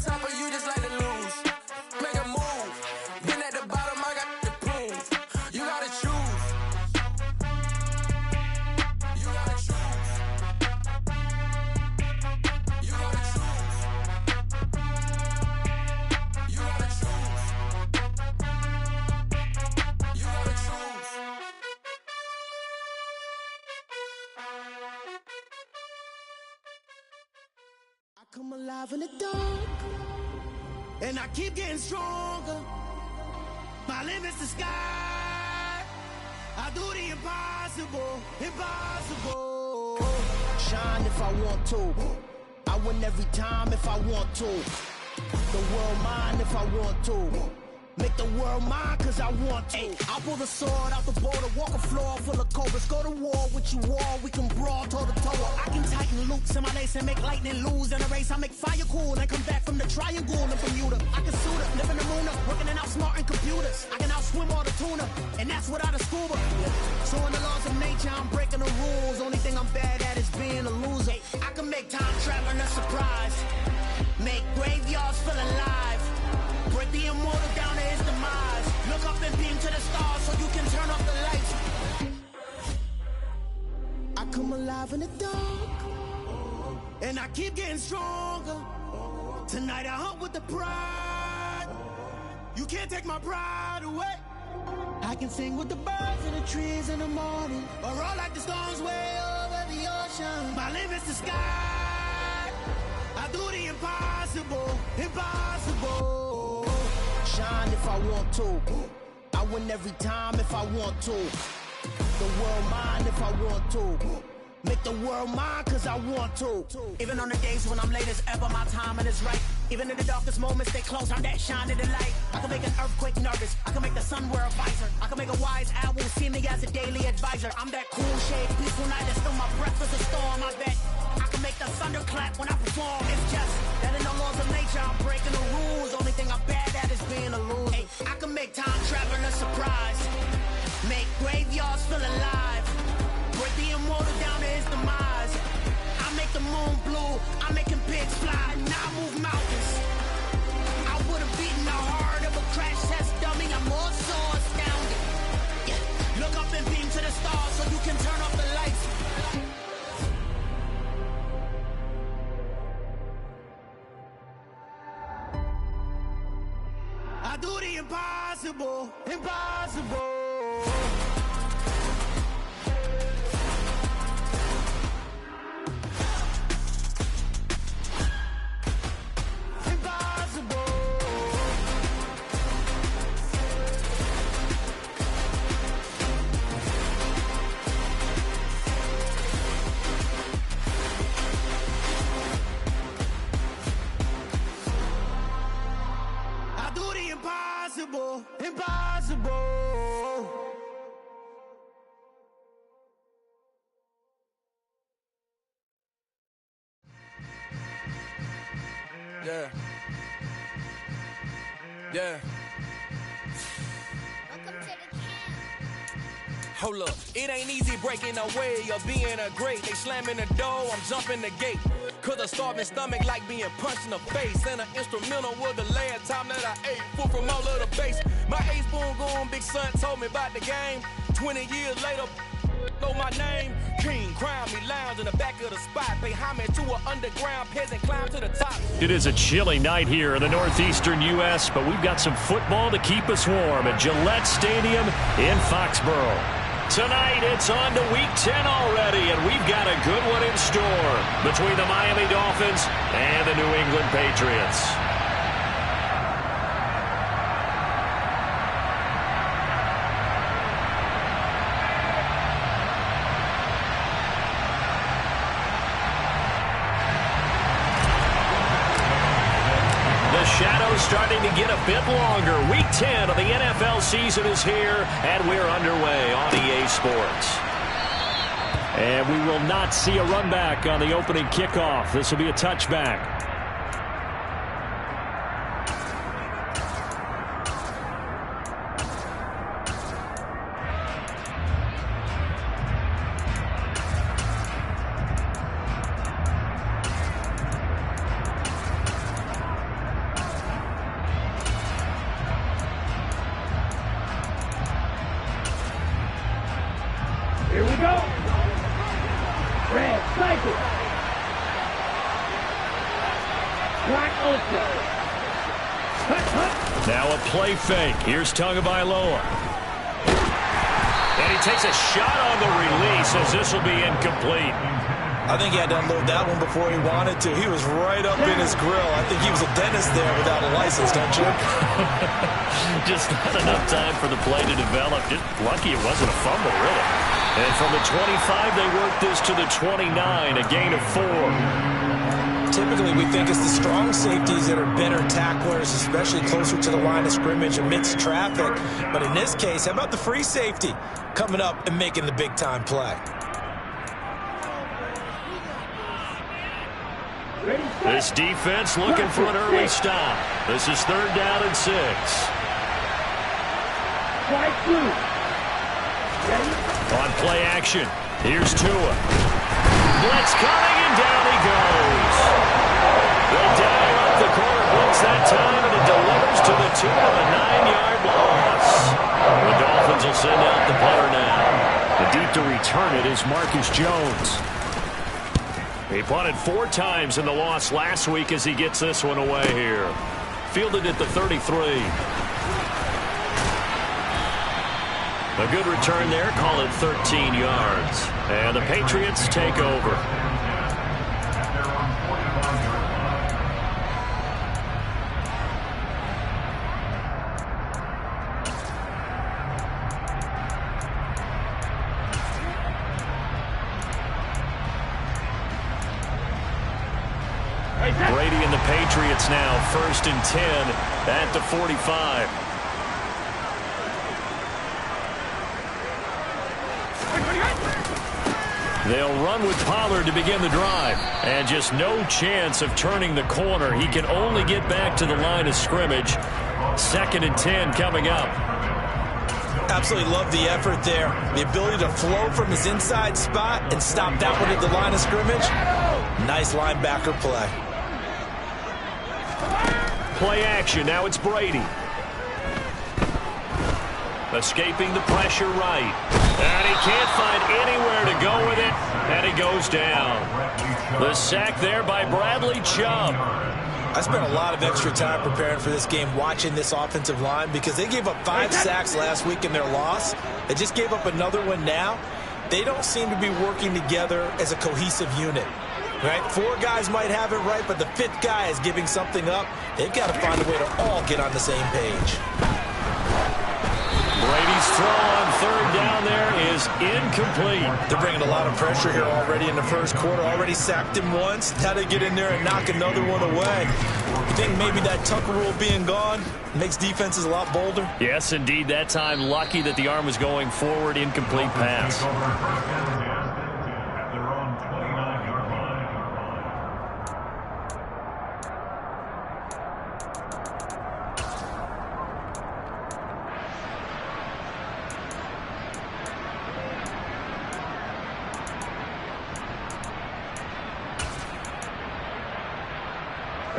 top of you just like to lose. Make a move. Been at the bottom, I got to prove. You gotta choose. You gotta choose. You gotta choose. You gotta choose. You gotta choose. I come alive in the dark, and I keep getting stronger. My limit's the sky. I do the impossible, impossible. Shine if I want to. I win every time if I want to. The world mine if I want to. Make the world mine cause I want to. Ay, I'll pull the sword out the border, walk a floor full of cobras. Go to war with you all, we can brawl toe to toe. I can tighten loops in my lace and make lightning lose in a race. I make fire cool and come back from the triangle in Bermuda. I can suit up, live in the moon up, working and outsmarting computers. I can outswim all the tuna, and that's without a scuba. So in the laws of nature, I'm breaking the rules. Only thing I'm bad at is being a loser. I can make time traveling a surprise, make graveyards feel alive. Break the immortal down to his demise. Look up and beam to the stars so you can turn off the lights. I come alive in the dark, and I keep getting stronger. Tonight I hunt with the pride. You can't take my pride away. I can sing with the birds and the trees in the morning, or roll like the storms way over the ocean. My limit's the sky. I do the impossible, impossible. Shine if I want to. I win every time if I want to. The world mine if I want to. Make the world mine cause I want to. Even on the days when I'm late as ever, my timing is right. Even in the darkest moments, stay close, I'm that shine in the light. I can make an earthquake nervous, I can make the sun wear a visor. I can make a wise owl see me as a daily advisor. I'm that cool shade, peaceful night that's still my breath is a storm, I bet. I can make the thunder clap when I perform. It's just that in the laws of nature, I'm breaking the rules. Only thing I'm bad at is being a loser. Ay, I can make time traveling a surprise, make graveyards feel alive. Break the immortal down to his demise. I make the moon blue, I'm making pigs fly. Now I move mountains. I would've beaten the heart of a crash test dummy. I'm more so astounded. Yeah. Look up and beam to the stars so you can turn off the lights. I do the impossible, impossible. Impossible, impossible. Yeah. Yeah. Hold up, it ain't easy breaking away of being a great. They slamming the door, I'm jumping the gate. Cause a starving stomach like being punched in the face. And an instrumental was the last time that I ate food from all of the base. My ace spoon going, big son told me about the game. 20 years later, know my name. King, crown me, lounge in the back of the spot. Pay homage to an underground peasant, climb to the top. It is a chilly night here in the northeastern U.S., but we've got some football to keep us warm at Gillette Stadium in Foxborough. Tonight, it's on to Week 10 already, and we've got a good one in store between the Miami Dolphins and the New England Patriots. Shadows starting to get a bit longer. Week 10 of the NFL season is here, and we're underway on EA Sports. And we will not see a run back on the opening kickoff. This will be a touchback. Now a play fake. Here's Tagovailoa. And he takes a shot on the release as this will be incomplete. I think he had to unload that one before he wanted to. He was right up in his grill. I think he was a dentist there without a license, don't you? Just not enough time for the play to develop. Just lucky it wasn't a fumble, really. And from the 25, they work this to the 29, a gain of 4. Typically, we think it's the strong safeties that are better tacklers, especially closer to the line of scrimmage amidst traffic. But in this case, how about the free safety coming up and making the big-time play? This defense looking for an early stop. This is 3rd down and 6. On play action, here's Tua. Blitz coming, and down he goes. They dial up the corner blitz that time, and it delivers to the tune of a 9-yard loss. The Dolphins will send out the punter now. The deep to return it is Marcus Jones. He punted 4 times in the loss last week as he gets this one away here. Fielded at the 33. A good return there, call it 13 yards. And the Patriots take over. Brady and the Patriots now 1st and 10 at the 45. They'll run with Pollard to begin the drive. And just no chance of turning the corner. He can only get back to the line of scrimmage. 2nd and 10 coming up. Absolutely love the effort there. The ability to flow from his inside spot and stop that one at the line of scrimmage. Nice linebacker play. Play action. Now it's Brady. Escaping the pressure right. And he can't find anywhere to go with it. And he goes down. The sack there by Bradley Chubb. I spent a lot of extra time preparing for this game watching this offensive line because they gave up 5 sacks last week in their loss. They just gave up another one now. They don't seem to be working together as a cohesive unit. Right? 4 guys might have it right, but the 5th guy is giving something up. They've got to find a way to all get on the same page. Brady's throw on 3rd down there is incomplete. They're bringing a lot of pressure here already in the first quarter. Already sacked him once. Had to get in there and knock another one away. You think maybe that Tucker rule being gone makes defenses a lot bolder? Yes, indeed. That time, lucky that the arm was going forward. Incomplete pass.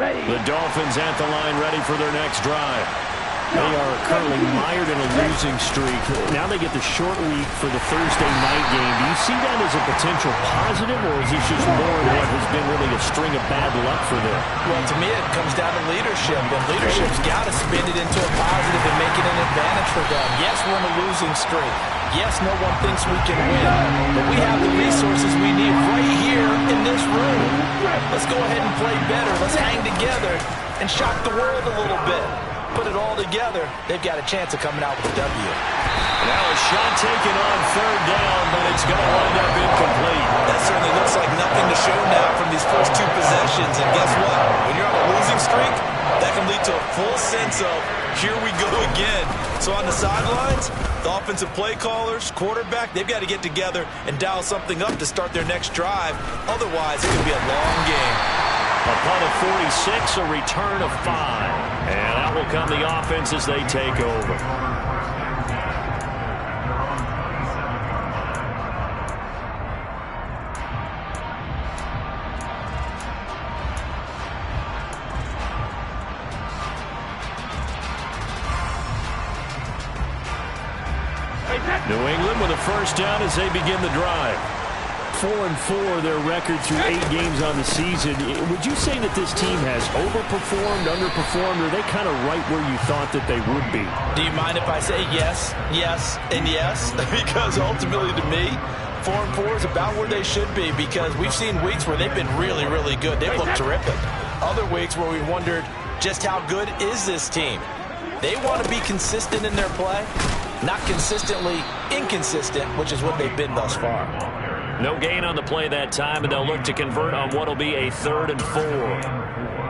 The Dolphins at the line, ready for their next drive. They are currently mired in a losing streak. Now they get the short week for the Thursday night game. Do you see that as a potential positive, or is this just more of what has been really a string of bad luck for them? Well, to me, it comes down to leadership, and leadership's got to spin it into a positive and make it an advantage for them. Yes, we're in a losing streak. Yes, no one thinks we can win, but we have the resources we need right here in this room. Let's go ahead and play better. Let's hang together and shock the world a little bit. Put it all together, they've got a chance of coming out with a W. Now a shot taken on 3rd down, but it's going to wind up incomplete. That certainly looks like nothing to show now from these first 2 possessions. And guess what? When you're on a losing streak, that can lead to a full sense of, here we go again. So on the sidelines, the offensive play callers, quarterback, they've got to get together and dial something up to start their next drive. Otherwise, it could be a long game. A punt of 46, a return of 5. And out will come the offense as they take over. New England with a 1st down as they begin the drive. 4-4, their record through 8 games on the season. Would you say that this team has overperformed, underperformed, or are they kind of right where you thought that they would be? Do you mind if I say yes, yes, and yes? Because ultimately to me, 4-4 is about where they should be, because we've seen weeks where they've been really, really good. They've looked terrific. Other weeks where we wondered just how good is this team. They want to be consistent in their play, not consistently inconsistent, which is what they've been thus far. No gain on the play that time, and they'll look to convert on what will be a 3rd and 4.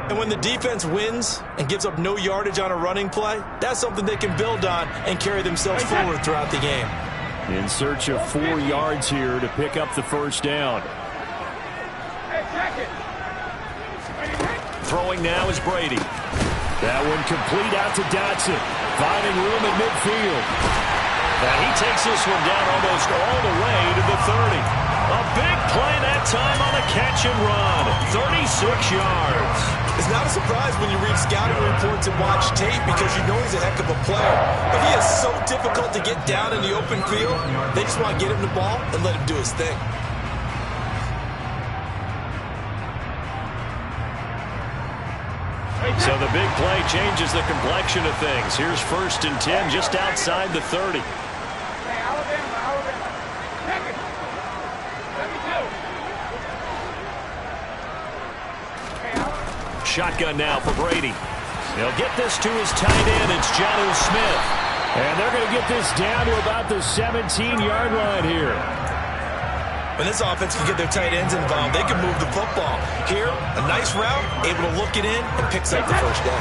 And when the defense wins and gives up no yardage on a running play, that's something they can build on and carry themselves forward throughout the game. In search of 4 yards here to pick up the first down. Throwing now is Brady. That one complete out to Dotson. Finding room at midfield. And he takes this one down almost all the way to the 30. A big play that time on a catch and run. 36 yards. It's not a surprise when you read scouting reports and watch tape, because you know he's a heck of a player. But he is so difficult to get down in the open field, they just want to get him the ball and let him do his thing. So the big play changes the complexion of things. Here's 1st and 10 just outside the 30. Shotgun now for Brady. He'll get this to his tight end. It's Jonnu Smith. And they're going to get this down to about the 17-yard line here. When this offense can get their tight ends involved, they can move the football. Here, a nice route, able to look it in, and picks up the first down.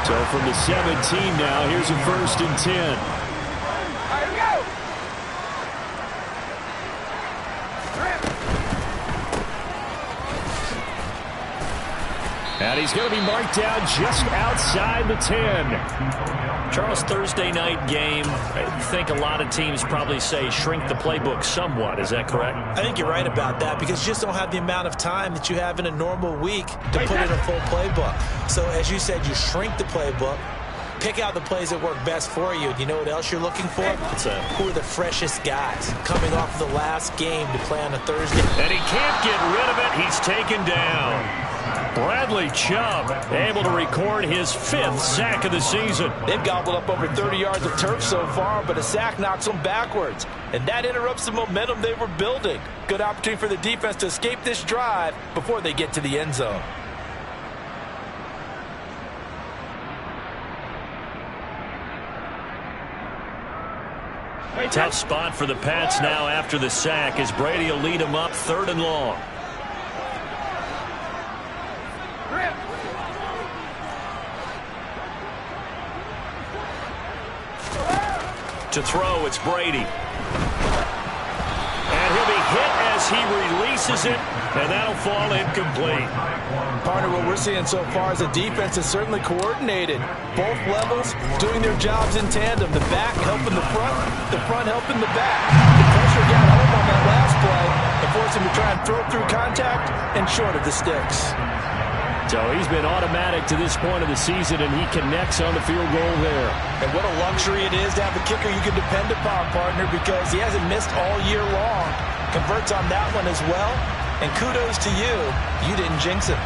So from the 17 now, here's a 1st and 10. And he's going to be marked down just outside the 10. Charles, Thursday night game, I think a lot of teams probably say shrink the playbook somewhat. Is that correct? I think you're right about that, because you just don't have the amount of time that you have in a normal week to put in a full playbook. So as you said, you shrink the playbook, pick out the plays that work best for you. And you know what else you're looking for? Who are the freshest guys coming off of the last game to play on a Thursday? And he can't get rid of it. He's taken down. Bradley Chubb able to record his 5th sack of the season. They've gobbled up over 30 yards of turf so far, but a sack knocks them backwards. And that interrupts the momentum they were building. Good opportunity for the defense to escape this drive before they get to the end zone. Tough spot for the Pats now after the sack, as Brady will lead them up 3rd and long. To throw, it's Brady. And he'll be hit as he releases it, and that'll fall incomplete. Partner, what we're seeing so far is the defense is certainly coordinated. Both levels doing their jobs in tandem. The back helping the front helping the back. The pressure got home on that last play and forced him to try and throw through contact and short of the sticks. So he's been automatic to this point of the season, and he connects on the field goal there. And what a luxury it is to have a kicker you can depend upon, partner, because he hasn't missed all year long. Converts on that one as well. And kudos to you. You didn't jinx him.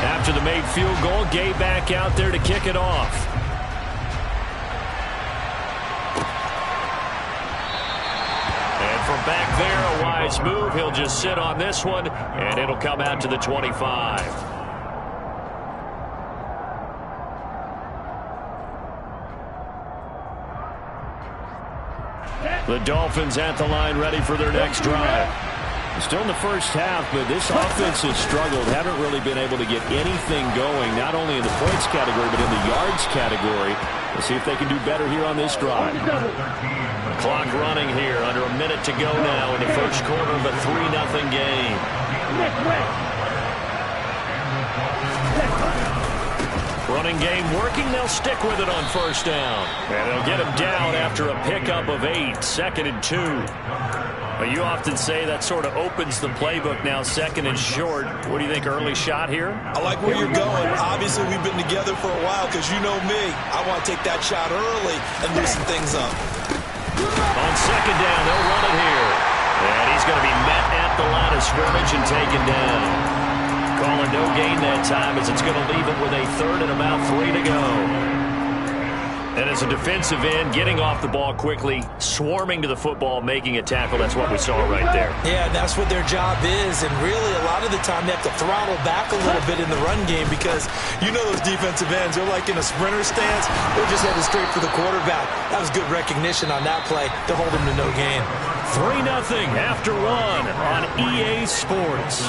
After the made field goal, Gay back out there to kick it off. From back there, a wise move. He'll just sit on this one, and it'll come out to the 25. The Dolphins at the line, ready for their next drive. Still in the first half, but this offense has struggled. Haven't really been able to get anything going, not only in the points category, but in the yards category. We'll see if they can do better here on this drive. Clock running here, under a minute to go now in the first quarter of a 3-0 game. Running game working, they'll stick with it on first down. And they'll get him down after a pickup of 8, 2nd and 2. Well, you often say that sort of opens the playbook now, 2nd and short. What do you think, early shot here? I like where you're going. Obviously, we've been together for a while, because you know me. I want to take that shot early and loosen things up. On second down, they'll run it here. And he's going to be met at the line of scrimmage and taken down. Calling no gain that time as it's going to leave it with a third and about 3 to go. And as a defensive end, getting off the ball quickly, swarming to the football, making a tackle, that's what we saw right there. Yeah, that's what their job is. And really, a lot of the time, they have to throttle back a little bit in the run game because you know those defensive ends, they're like in a sprinter stance. They're just headed straight for the quarterback. That was good recognition on that play to hold him to no gain. 3-0 after 1 on EA Sports.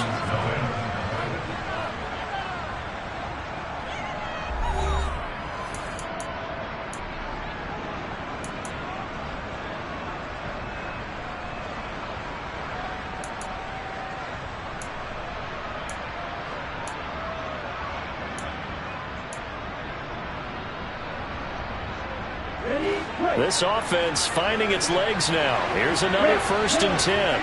This offense finding its legs now. Here's another 1st and 10.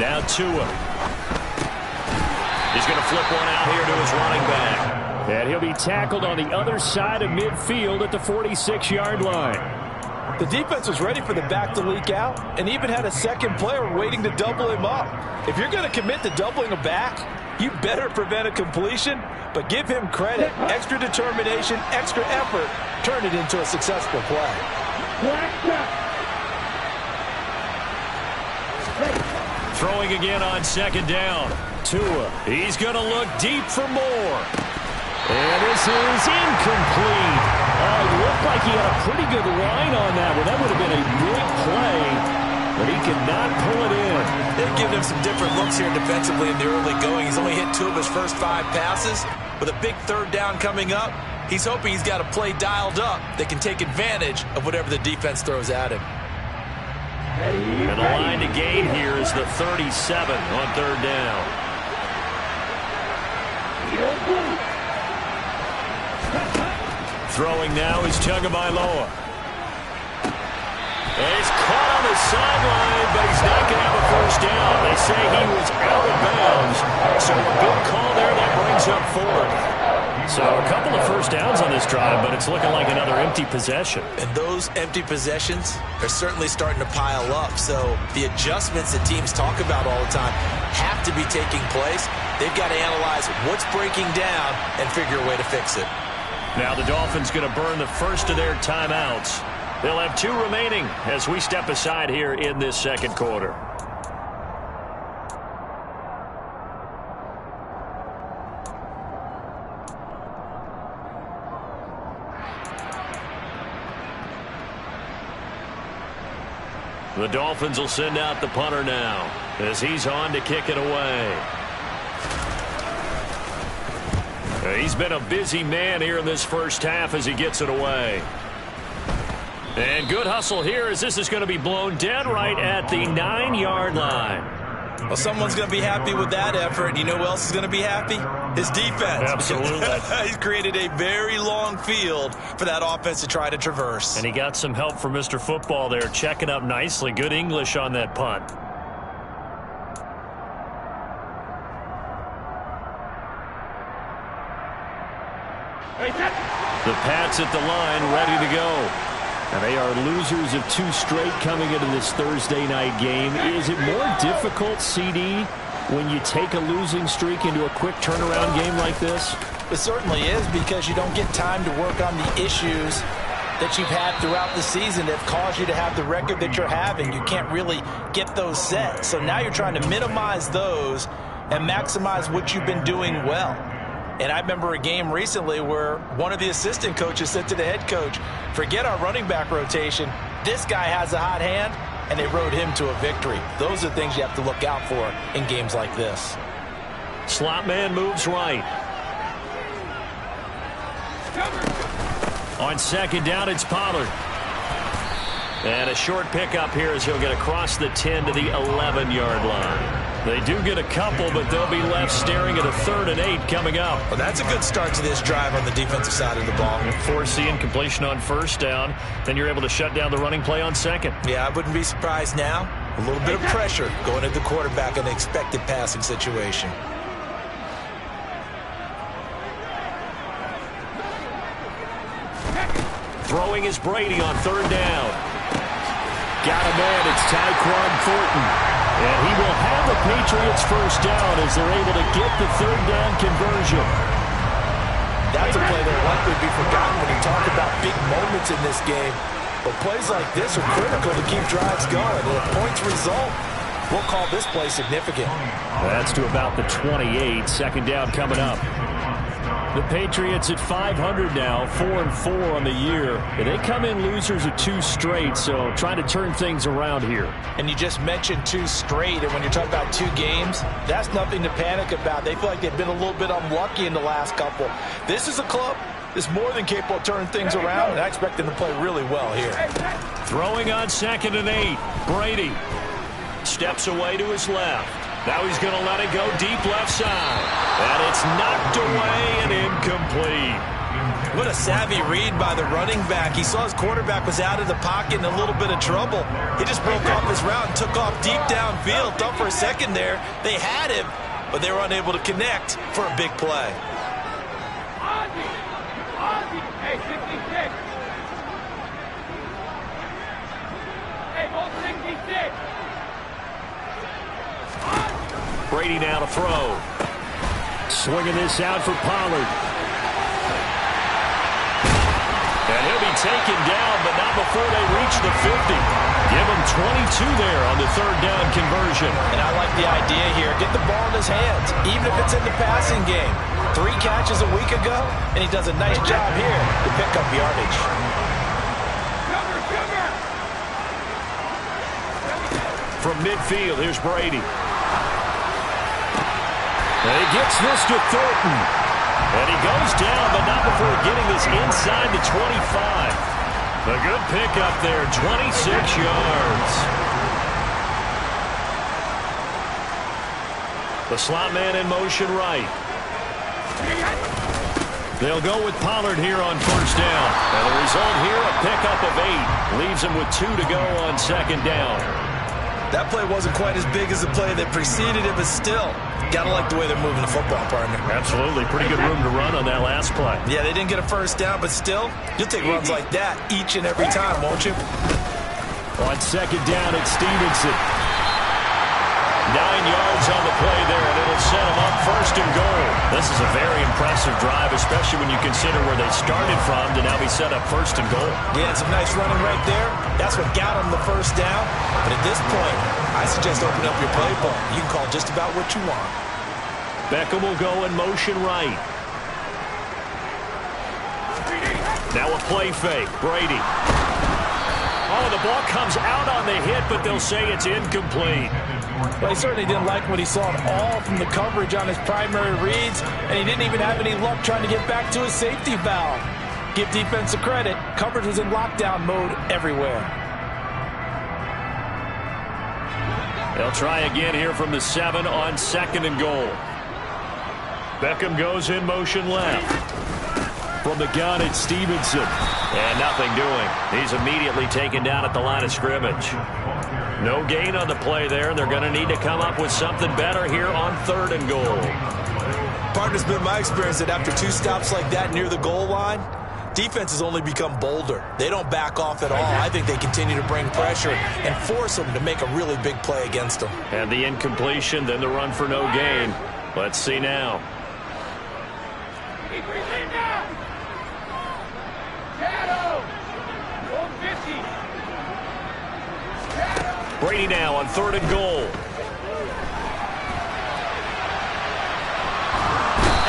Now Tua. He's going to flip one out here to his running back. And he'll be tackled on the other side of midfield at the 46-yard line. The defense was ready for the back to leak out and even had a second player waiting to double him up. If you're going to commit to doubling a back, you better prevent a completion, but give him credit. Extra determination, extra effort, turn it into a successful play. Throwing again on second down. Tua, he's going to look deep for more. And this is incomplete. It looked like he had a pretty good line on that one. That would have been a big play, but he could not pull it in. They've given him some different looks here defensively in the early going. He's only hit 2 of his first 5 passes. With a big 3rd down coming up, he's hoping he's got a play dialed up that can take advantage of whatever the defense throws at him. And the line to gain here is the 37 on 3rd down. Throwing now is Tagovailoa. He's caught on the sideline, but he's not going to have a 1st down. They say he was out of bounds. So a good call there that brings up 4th. So a couple of 1st downs on this drive, but it's looking like another empty possession. And those empty possessions are certainly starting to pile up. So the adjustments that teams talk about all the time have to be taking place. They've got to analyze what's breaking down and figure a way to fix it. Now the Dolphins going to burn the first of their timeouts. They'll have 2 remaining as we step aside here in this 2nd quarter. The Dolphins will send out the punter now as he's on to kick it away. He's been a busy man here in this first half as he gets it away. And good hustle here as this is going to be blown dead right at the 9-yard line. Well, someone's going to be happy with that effort. You know who else is going to be happy? His defense. Absolutely. He's created a very long field for that offense to try to traverse. And he got some help from Mr. Football there, checking up nicely. Good English on that punt. The Pats at the line, ready to go. And they are losers of 2 straight coming into this Thursday night game. Is it more difficult, CD, when you take a losing streak into a quick turnaround game like this? It certainly is, because you don't get time to work on the issues that you've had throughout the season that have caused you to have the record that you're having. You can't really get those set. So now you're trying to minimize those and maximize what you've been doing well. And I remember a game recently where one of the assistant coaches said to the head coach, forget our running back rotation. This guy has a hot hand, and they rode him to a victory. Those are things you have to look out for in games like this. Slot man moves right. On second down, it's Pollard. And a short pickup here as he'll get across the 10 to the 11-yard line. They do get a couple, but they'll be left staring at a 3rd and 8 coming up. Well, that's a good start to this drive on the defensive side of the ball. Force the incompletion on 1st down. Then you're able to shut down the running play on 2nd. Yeah, I wouldn't be surprised now A little bit of pressure going at the quarterback in an expected passing situation. Throwing is Brady on third down. Got a man. It's Tyquan Thornton. And he will have the Patriots first down as they're able to get the third down conversion. That's a play that will likely be forgotten when you talk about big moments in this game. But plays like this are critical to keep drives going. And if points result, we'll call this play significant. That's to about the 28. Second down coming up. The Patriots at 500 now, 4-4 on the year. And they come in losers of 2 straight, so trying to turn things around here. And you just mentioned 2 straight, and when you're talking about 2 games, that's nothing to panic about. They feel like they've been a little bit unlucky in the last couple. This is a club that's more than capable of turning things around, and I expect them to play really well here. Throwing on 2nd and 8. Brady steps away to his left. Now he's going to let it go deep left side. And it's knocked away and incomplete. What a savvy read by the running back. He saw his quarterback was out of the pocket in a little bit of trouble. He just broke off his route and took off deep downfield. Thought for a second there they had him, but they were unable to connect for a big play. Hey, 66. Hey, ball 66. Brady now to throw. Swinging this out for Pollard. And he'll be taken down, but not before they reach the 50. Give him 22 there on the third down conversion. And I like the idea here. Get the ball in his hands, even if it's in the passing game. 3 catches a week ago, and he does a nice job here to pick up yardage. From midfield, here's Brady. And he gets this to Thornton. And he goes down, but not before getting this inside the 25. A good pickup there, 26 yards. The slot man in motion right. They'll go with Pollard here on first down. And the result here, a pickup of 8. Leaves him with 2 to go on second down. That play wasn't quite as big as the play that preceded it, but still, gotta like the way they're moving the football, partner. Absolutely. Pretty good room to run on that last play. Yeah, they didn't get a first down, but still, you'll take runs like that each and every time, won't you? On second down, it's Stevenson. 9 yards on the play there, and it'll set them up first and goal. This is a very impressive drive, especially when you consider where they started from to now be set up first and goal. Yeah, and some nice running right there. That's what got them the first down. But at this point, I suggest open up your playbook. You can call just about what you want. Beckham will go in motion right. Now a play fake. Brady. Oh, the ball comes out on the hit, but they'll say it's incomplete. Well, he certainly didn't like what he saw at all from the coverage on his primary reads, and he didn't even have any luck trying to get back to his safety valve. Give defense a credit. Coverage was in lockdown mode everywhere. They'll try again here from the 7 on second and goal. Beckham goes in motion left. From the gun, it's Stevenson. And nothing doing. He's immediately taken down at the line of scrimmage. No gain on the play there, and they're going to need to come up with something better here on third and goal. Partner's been my experience that after 2 stops like that near the goal line, defense has only become bolder. They don't back off at all. I think they continue to bring pressure and force them to make a really big play against them. And the incompletion, then the run for no gain. Let's see now. Brady now on third and goal.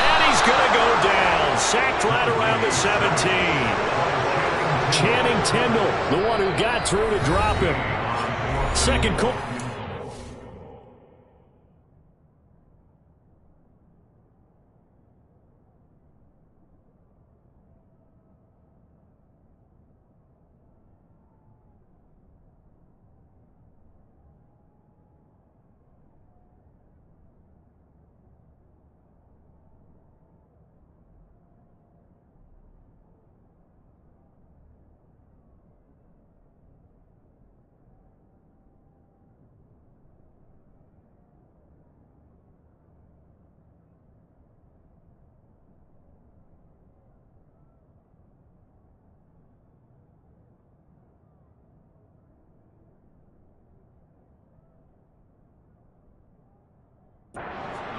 And he's going to go down. Sacked right around the 17. Channing Tindall, the one who got through to drop him. Second quarter.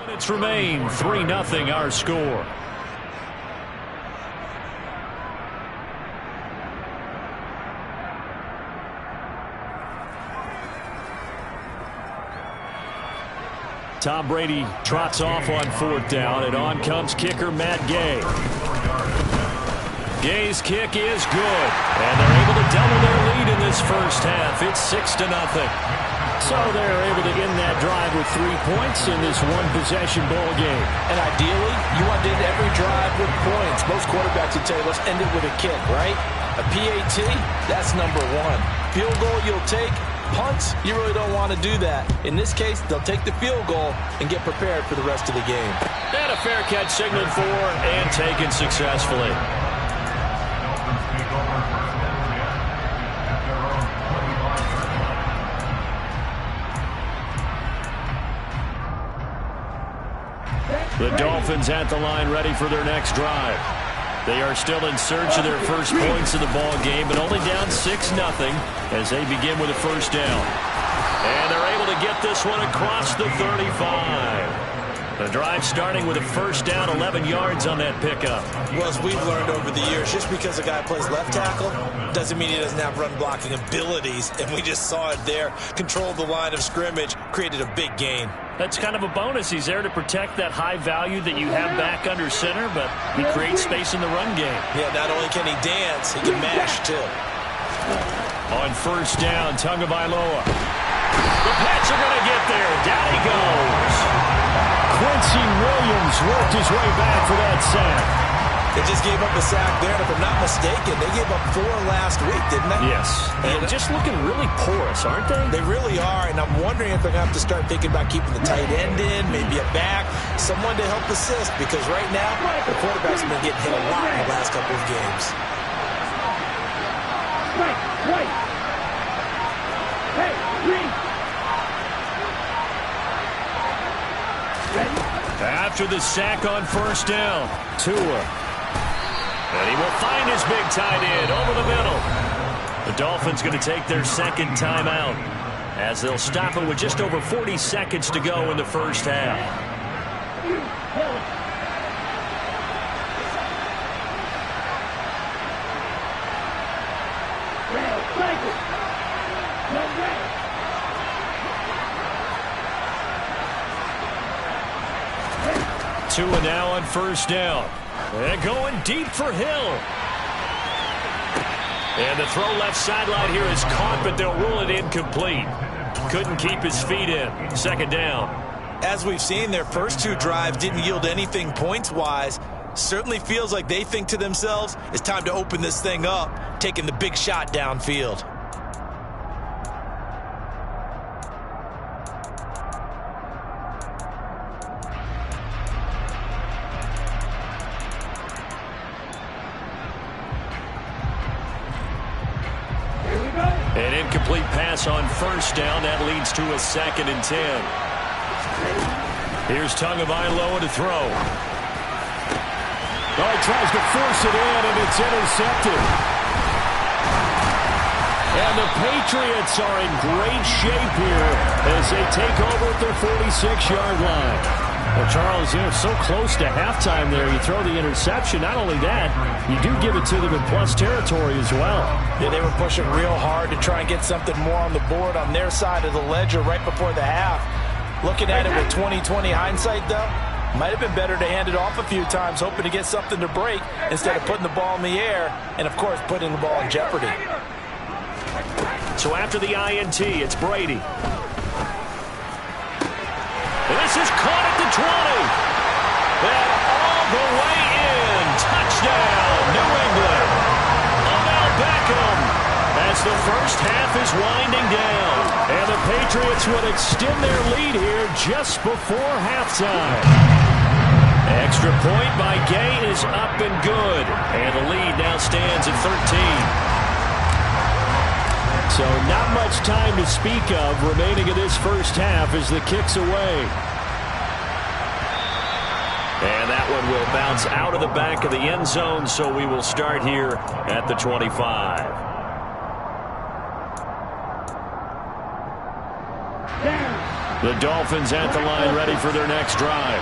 Minutes remain, 3-0 our score. Tom Brady trots off on 4th down, and on comes kicker Matt Gay. Gay's kick is good, and they're able to double their lead in this first half. It's 6-0. So they're able to end that drive with 3 points in this one-possession ball game. And ideally, you want to end every drive with points. Most quarterbacks would tell you, let's end it with a kick, right? A PAT, that's number one. Field goal you'll take. Punts, you really don't want to do that. In this case, they'll take the field goal and get prepared for the rest of the game. And a fair catch signaled for and taken successfully. The Dolphins at the line ready for their next drive. They are still in search of their first points of the ball game, but only down 6-0 as they begin with a first down. And they're able to get this one across the 35. The drive starting with a first down, 11 yards on that pickup. Well, as we've learned over the years, just because a guy plays left tackle doesn't mean he doesn't have run blocking abilities. And we just saw it there. Controlled the line of scrimmage, created a big gain. That's kind of a bonus. He's there to protect that high value that you have back under center, but he creates space in the run game. Yeah, not only can he dance, he can mash, too. On first down, Tagovailoa. The Pats are going to get there. Down he goes. Quincy Williams worked his way back for that sack. They just gave up a sack there, and if I'm not mistaken, they gave up 4 last week, didn't they? Yes. And just looking really porous, aren't they? They really are, and I'm wondering if they're going to have to start thinking about keeping the tight end in, maybe a back, someone to help assist, because right now, the quarterback's been getting hit a lot in the last couple of games. Right. Hey, green. After the sack on first down, Tua. And he will find his big tight end over the middle. The Dolphins going to take their second timeout as they'll stop it with just over 40 seconds to go in the first half. Tua now on first down. And going deep for Hill. And the throw left sideline here is caught, but they'll rule it incomplete. Couldn't keep his feet in. Second down. As we've seen, their first 2 drives didn't yield anything points-wise. Certainly feels like they think to themselves, it's time to open this thing up, taking the big shot downfield. An incomplete pass on first down. That leads to a 2nd and 10. Here's Tagovailoa to throw. Oh, he tries to force it in, and it's intercepted. And the Patriots are in great shape here as they take over at their 46-yard line. Well, Charles, so close to halftime there. You throw the interception. Not only that, you do give it to them in plus territory as well. Yeah, they were pushing real hard to try and get something more on the board on their side of the ledger right before the half. Looking at it with 20/20 hindsight, though, might have been better to hand it off a few times, hoping to get something to break instead of putting the ball in the air and, of course, putting the ball in jeopardy. So after the INT, it's Brady. This is caught at the 20. And all the way in. Touchdown, New England. Odell Beckham as the first half is winding down. And the Patriots would extend their lead here just before halftime. Extra point by Gay is up and good. And the lead now stands at 13. So not much time to speak of remaining in this first half as the kick's away. And that one will bounce out of the back of the end zone, so we will start here at the 25. The Dolphins at the line ready for their next drive.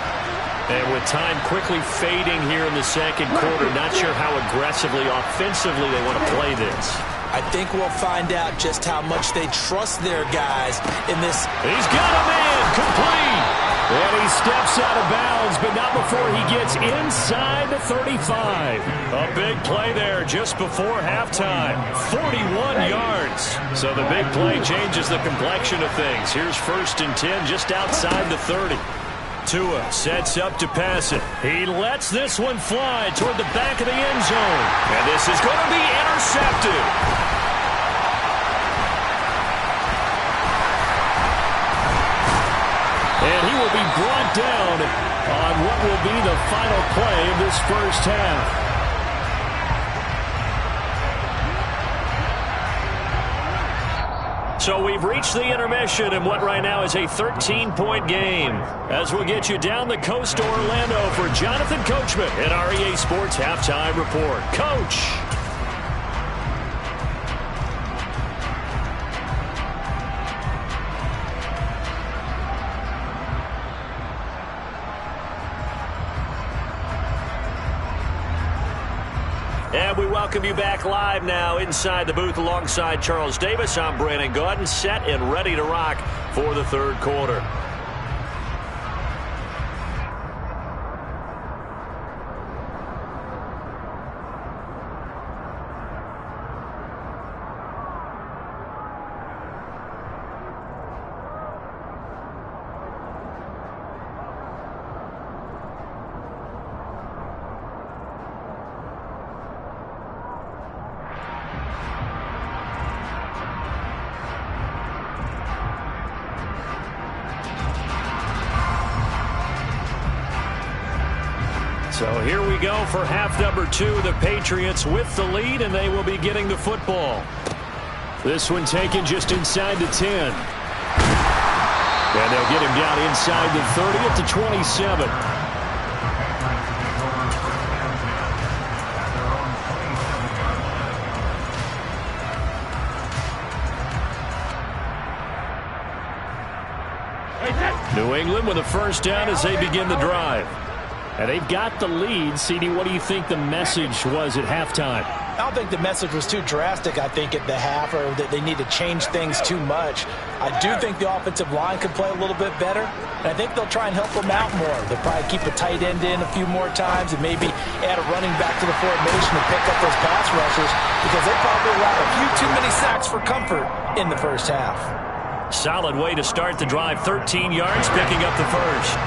And with time quickly fading here in the second quarter, not sure how aggressively, offensively they want to play this. I think we'll find out just how much they trust their guys in this. He's got a man, complete. And he steps out of bounds, but not before he gets inside the 35. A big play there just before halftime. 41 yards. So the big play changes the complexion of things. Here's 1st and 10 just outside the 30. Tua sets up to pass it. He lets this one fly toward the back of the end zone. And this is going to be intercepted. And he will be brought down on what will be the final play of this first half. So we've reached the intermission in what right now is a 13-point game. As we'll get you down the coast to Orlando for Jonathan Coachman at our EA Sports Halftime Report. Coach. And we welcome you back live now inside the booth alongside Charles Davis. I'm Brandon Gaudin, set and ready to rock for the third quarter. So here we go for half number 2. The Patriots with the lead, and they will be getting the football. This one taken just inside the 10. And they'll get him down inside the 30 at the 27. New England with a first down as they begin the drive. And they've got the lead. CD, what do you think the message was at halftime? I don't think the message was too drastic, I think, at the half, or that they need to change things too much. I do think the offensive line could play a little bit better, and I think they'll try and help them out more. They'll probably keep a tight end in a few more times and maybe add a running back to the formation to pick up those pass rushes, because they probably allowed a few too many sacks for comfort in the first half. Solid way to start the drive. 13 yards, picking up the first.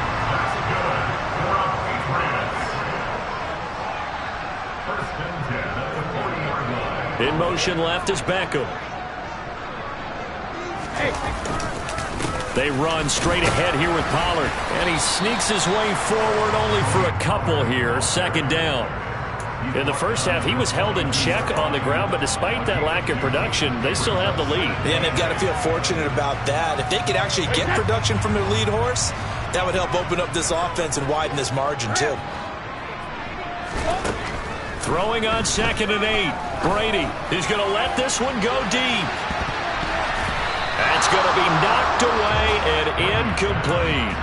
In motion left is Beckham. They run straight ahead here with Pollard. And he sneaks his way forward only for a couple here. Second down. In the first half, he was held in check on the ground, but despite that lack of production, they still have the lead. And they've got to feel fortunate about that. If they could actually get production from their lead horse, that would help open up this offense and widen this margin, too. Throwing on 2nd and 8. Brady is going to let this one go deep. That's going to be knocked away and incomplete.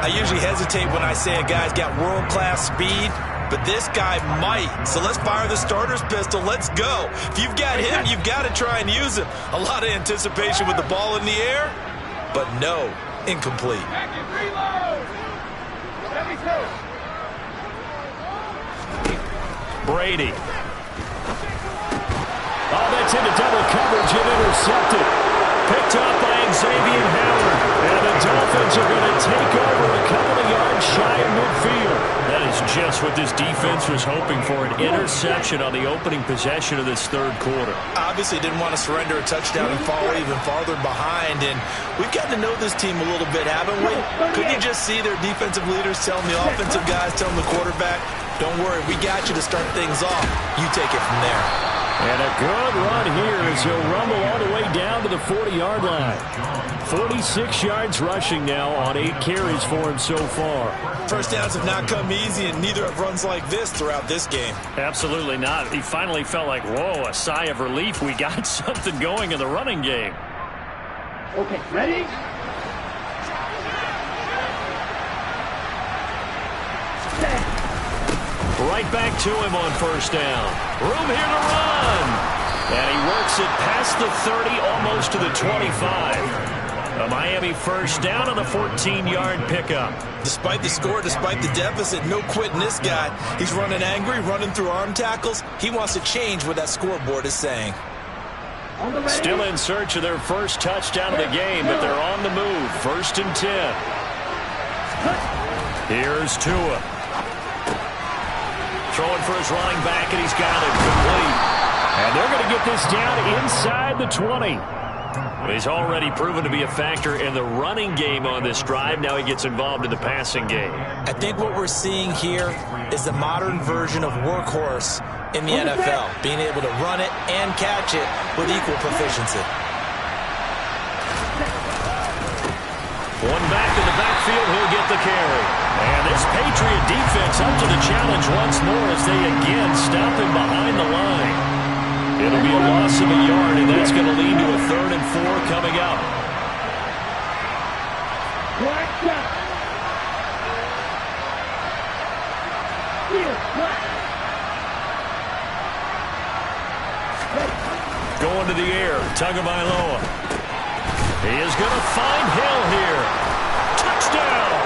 I usually hesitate when I say a guy's got world-class speed, but this guy might. So let's fire the starter's pistol. Let's go. If you've got him, you've got to try and use him. A lot of anticipation with the ball in the air, but no, incomplete. Brady. Oh, that's into double coverage and intercepted. Picked up by Xavier Howard. And the Dolphins are going to take over a couple of yards shy of midfield. That is just what this defense was hoping for, an interception on the opening possession of this third quarter. Obviously didn't want to surrender a touchdown and fall even farther behind. And we've gotten to know this team a little bit, haven't we? Couldn't you just see their defensive leaders telling the offensive guys, telling the quarterback, don't worry, we got you to start things off. You take it from there. And a good run here as he'll rumble all the way down to the 40-yard line. 46 yards rushing now on 8 carries for him so far. First downs have not come easy, and neither have runs like this throughout this game. Absolutely not. He finally felt like, whoa, a sigh of relief. We got something going in the running game. Okay, ready? Right back to him on first down. Room here to run. And he works it past the 30, almost to the 25. A Miami first down on the 14-yard pickup. Despite the score, despite the deficit, no quitting this guy. He's running angry, running through arm tackles. He wants to change what that scoreboard is saying. Still in search of their first touchdown of the game, but they're on the move. 1st and 10. Here's Tua. Throwing for his running back, and he's got it complete. And they're going to get this down inside the 20. He's already proven to be a factor in the running game on this drive. Now he gets involved in the passing game. I think what we're seeing here is the modern version of workhorse in the NFL, being able to run it and catch it with equal proficiency. One back in the backfield, he'll get the carry. And this Patriot defense up to the challenge once more as they again stop him behind the line. It'll be a loss of a yard, and that's going to lead to a 3rd and 4 coming up. Going to the air, Tagovailoa. He is going to find Hill here. Touchdown!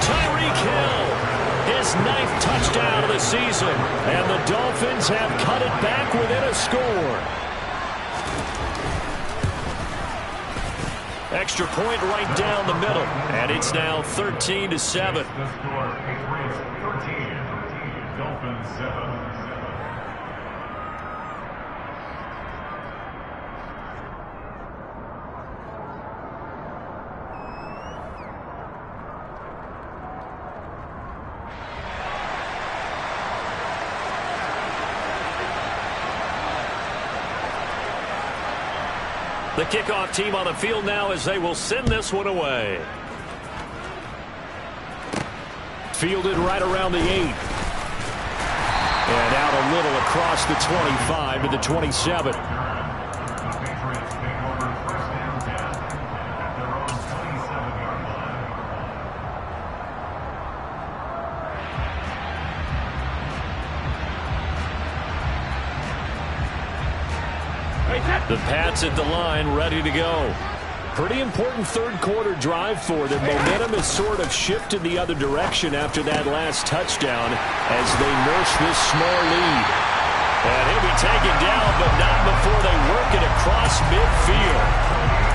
Tyreek Hill. His 9th touchdown of the season, and the Dolphins have cut it back within a score. Extra point right down the middle, and it's now 13-7. Dolphins 7. The kickoff team on the field now as they will send this one away. Fielded right around the 8. And out a little across the 25 to the 27. The Pats at the line, ready to go. Pretty important third-quarter drive for them. Momentum has sort of shifted the other direction after that last touchdown as they nurse this small lead. And he'll be taken down, but not before they work it across midfield.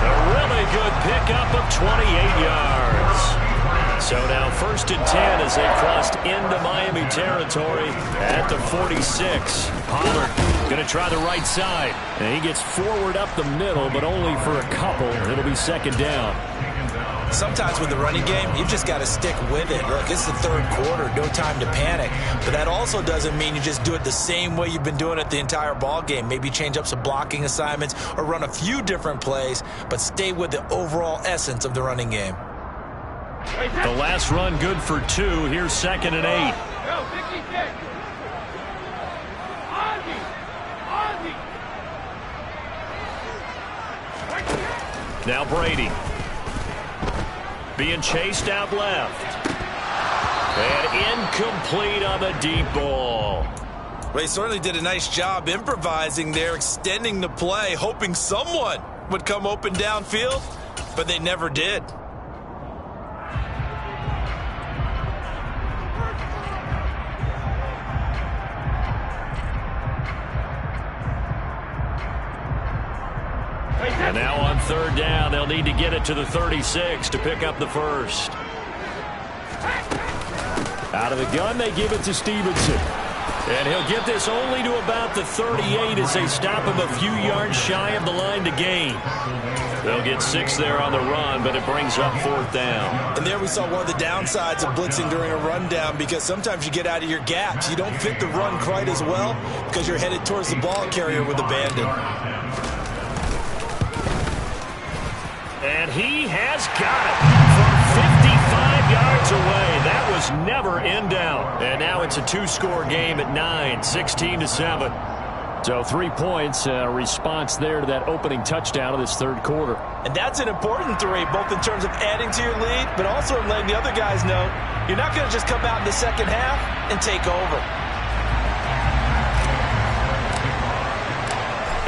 A really good pickup of 28 yards. So now 1st and 10 as they crossed into Miami territory at the 46. Pollard going to try the right side. And he gets forward up the middle, but only for a couple. It'll be 2nd down. Sometimes with the running game, you just got to stick with it. Look, it's the 3rd quarter, no time to panic. But that also doesn't mean you just do it the same way you've been doing it the entire ball game. Maybe change up some blocking assignments or run a few different plays, but stay with the overall essence of the running game. The last run good for 2. Here's 2nd and 8. Now Brady. Being chased out left. And incomplete on the deep ball. Well, he certainly did a nice job improvising there, extending the play, hoping someone would come open downfield, but they never did. And now on 3rd down, they'll need to get it to the 36 to pick up the first. Out of the gun, they give it to Stevenson. And he'll get this only to about the 38 as they stop him a few yards shy of the line to gain. They'll get 6 there on the run, but it brings up 4th down. And there we saw one of the downsides of blitzing during a rundown, because sometimes you get out of your gaps. You don't fit the run quite as well because you're headed towards the ball carrier with abandon. And he has got it from 55 yards away. That was never in doubt. And now it's a 2-score game at 9, 16-7. So 3 points, a response there to that opening touchdown of this third quarter. And that's an important 3, both in terms of adding to your lead, but also in letting the other guys know you're not going to just come out in the second half and take over.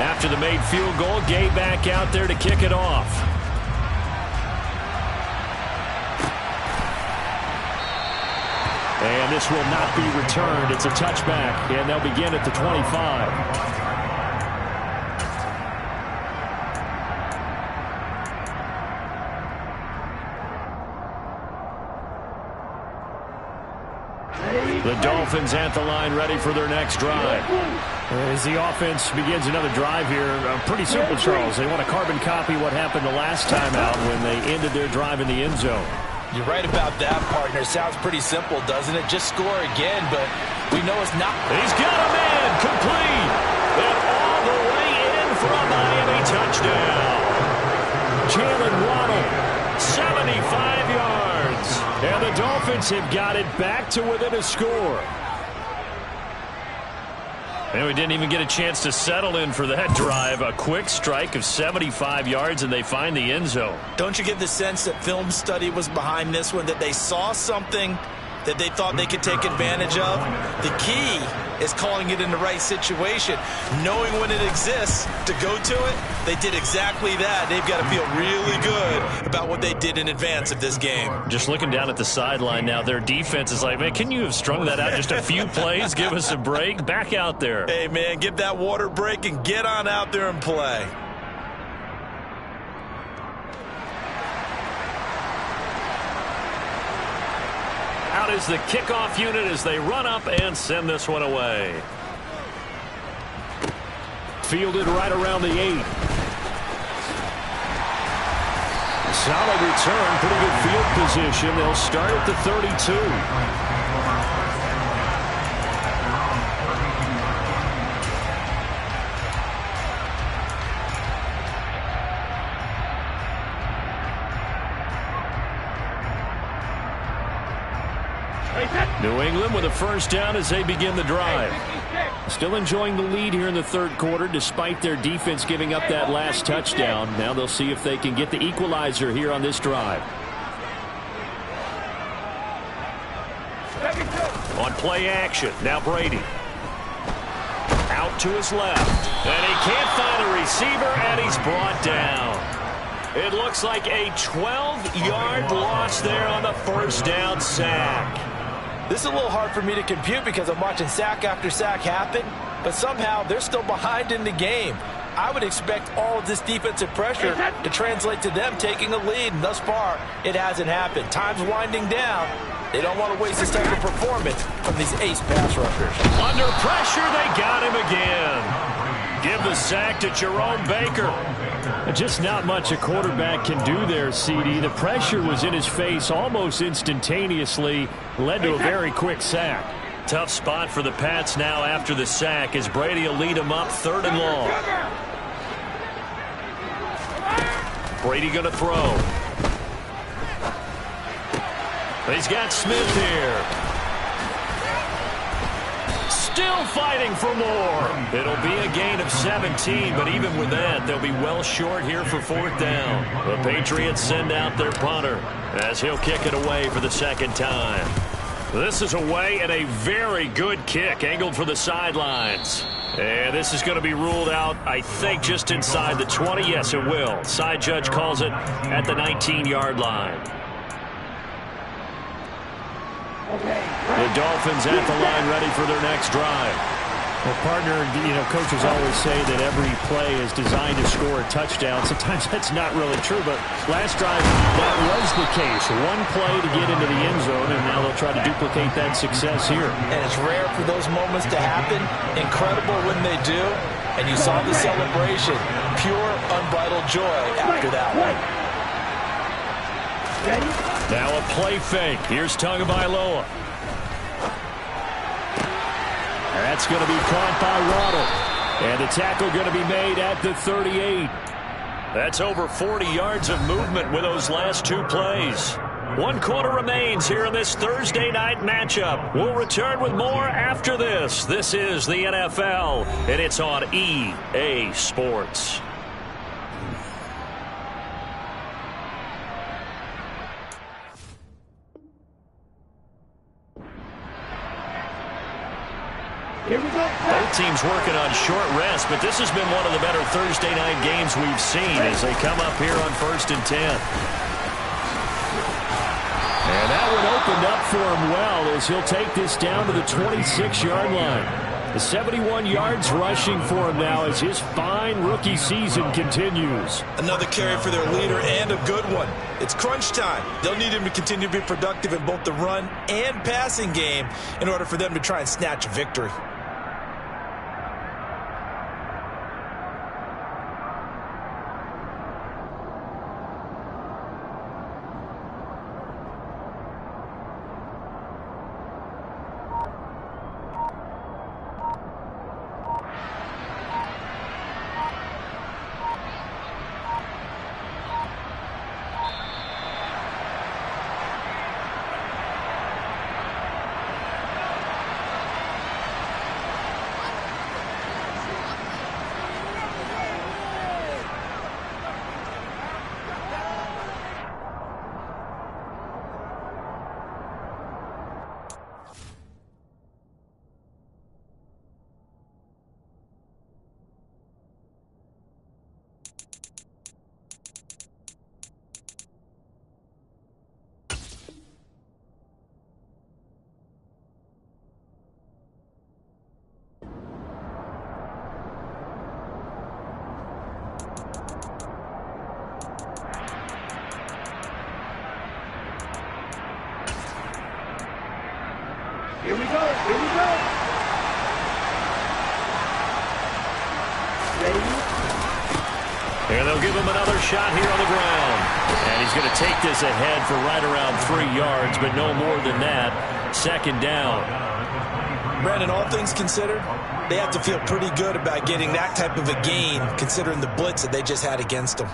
After the made field goal, Gay back out there to kick it off. And this will not be returned. It's a touchback, and they'll begin at the 25. The Dolphins at the line, ready for their next drive. As the offense begins another drive here, pretty simple, Charles. They want to carbon copy what happened the last time out when they ended their drive in the end zone. You're right about that, partner. Sounds pretty simple, doesn't it? Just score again, but we know it's not. He's got a man, complete, and all the way in for a Miami touchdown. Jalen Waddle, 75 yards. And the Dolphins have got it back to within a score. And we didn't even get a chance to settle in for that drive. A quick strike of 75 yards, and they find the end zone. Don't you get the sense that film study was behind this one, that they saw something that they thought they could take advantage of? The key is calling it in the right situation, knowing when it exists to go to it. They did exactly that. They've got to feel really good about what they did in advance of this game. Just looking down at the sideline now, their defense is like, man, can you have strung that out just a few plays? Give us a break. Back out there. Hey, man, give that water break and get on out there and play. Out is the kickoff unit as they run up and send this one away. Fielded right around the 8. Solid return, pretty good field position. They'll start at the 32. New England with a first down as they begin the drive. Still enjoying the lead here in the third quarter despite their defense giving up that last touchdown. Now they'll see if they can get the equalizer here on this drive. On play action, now Brady. Out to his left. And he can't find a receiver, and he's brought down. It looks like a 12-yard loss there on the first down sack. This is a little hard for me to compute because I'm watching sack after sack happen, but somehow they're still behind in the game. I would expect all of this defensive pressure to translate to them taking a lead, and thus far, it hasn't happened. Time's winding down. They don't want to waste this type of performance from these ace pass rushers. Under pressure, they got him again. Give the sack to Jerome Baker. Just not much a quarterback can do there, CD. The pressure was in his face almost instantaneously, led to a very quick sack. Tough spot for the Pats now after the sack as Brady will lead them up 3rd and long. Brady going to throw. He's got Smith here. Still fighting for more. It'll be a gain of 17, but even with that, they'll be well short here for 4th down. The Patriots send out their punter as he'll kick it away for the second time. This is away and a very good kick, angled for the sidelines. And this is going to be ruled out, I think, just inside the 20. Yes, it will. Side judge calls it at the 19-yard line. The Dolphins at the line ready for their next drive. Well, partner, coaches always say that every play is designed to score a touchdown. Sometimes that's not really true, but last drive, that was the case. One play to get into the end zone, and now they'll try to duplicate that success here. And it's rare for those moments to happen. Incredible when they do. And you saw the celebration. Pure, unbridled joy after that one. Now a play fake. Here's Tagovailoa. That's going to be caught by Waddle. And the tackle going to be made at the 38. That's over 40 yards of movement with those last 2 plays. One quarter remains here in this Thursday night matchup. We'll return with more after this. This is the NFL, and it's on EA Sports. Here we go. Both teams working on short rest, but this has been one of the better Thursday night games we've seen as they come up here on 1st and 10. And that one opened up for him well as he'll take this down to the 26-yard line. The 71 yards rushing for him now as his fine rookie season continues. Another carry for their leader and a good one. It's crunch time. They'll need him to continue to be productive in both the run and passing game in order for them to try and snatch a victory. Here we go. Here we go. Ready? And they'll give him another shot here on the ground. And he's going to take this ahead for right around 3 yards, but no more than that. 2nd down. Brandon, all things considered, they have to feel pretty good about getting that type of a gain considering the blitz that they just had against them.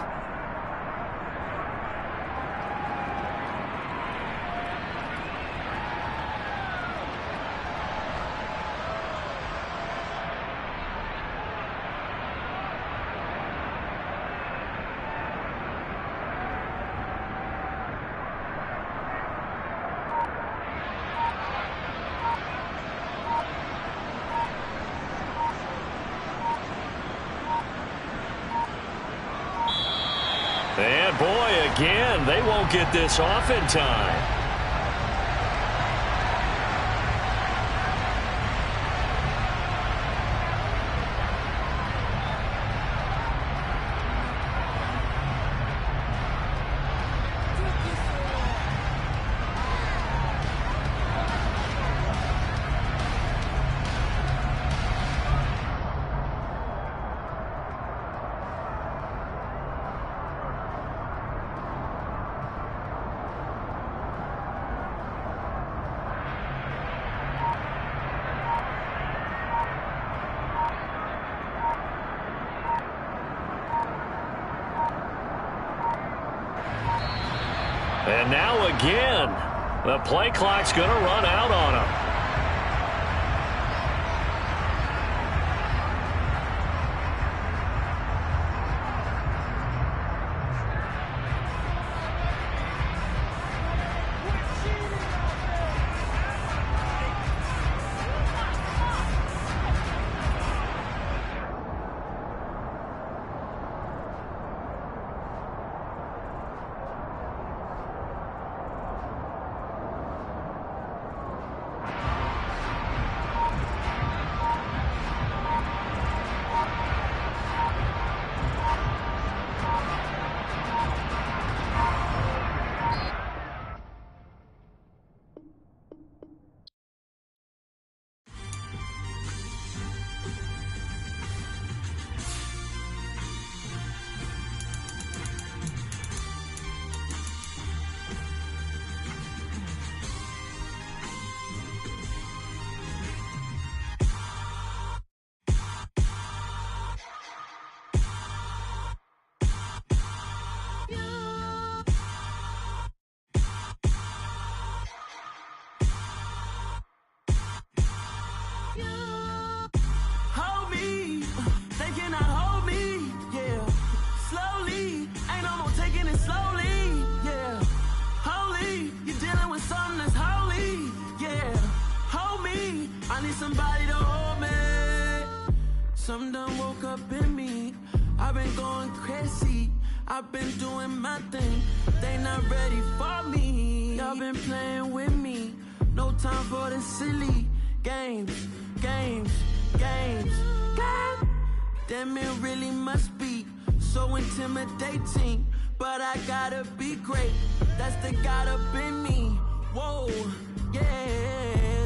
And boy, again, they won't get this off in time. And now again, the play clock's going to run out on him. slowly, yeah. Holy, you're dealing with something that's holy, yeah. Hold me, I need somebody to hold me. Something done woke up in me. I've been going crazy. I've been doing my thing. They not ready for me. Y'all been playing with me. No time for the silly games, games, games, games. Damn, it really must be so intimidating. But I gotta be great. That's the God up in me. Whoa, yeah.